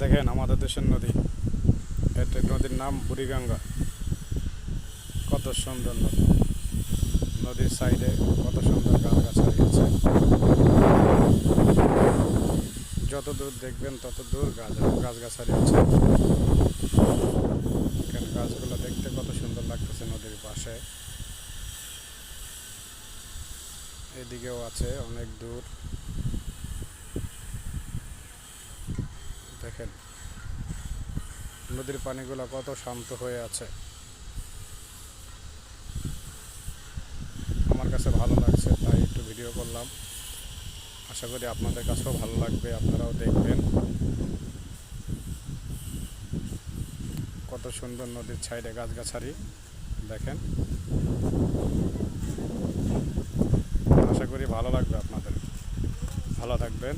দেখেন আমাদের দেশের নদী, এটা নদীর নাম বুড়িগঙ্গা। কত সুন্দর নদী, নদীর সাইডে কত সুন্দর গাছগাছালি আছে। যত দূর দেখবেন তত দূর গাছগাছালি আছে। এখানে গাছগুলো দেখতে কত সুন্দর লাগতেছে নদীর পাশে। এদিকেও আছে অনেক দূর। দেখেন নদীর পানিগুলো কত শান্ত হয়ে আছে। আমার কাছে ভালো লাগছে তাই একটু ভিডিও করলাম। আশা করি আপনাদের কাছেও ভালো লাগবে, আপনারাও দেখবেন। কত সুন্দর নদীর সাইডে গাছগাছালি দেখেন। আশা করি ভালো লাগবে আপনাদের। ভালো থাকবেন।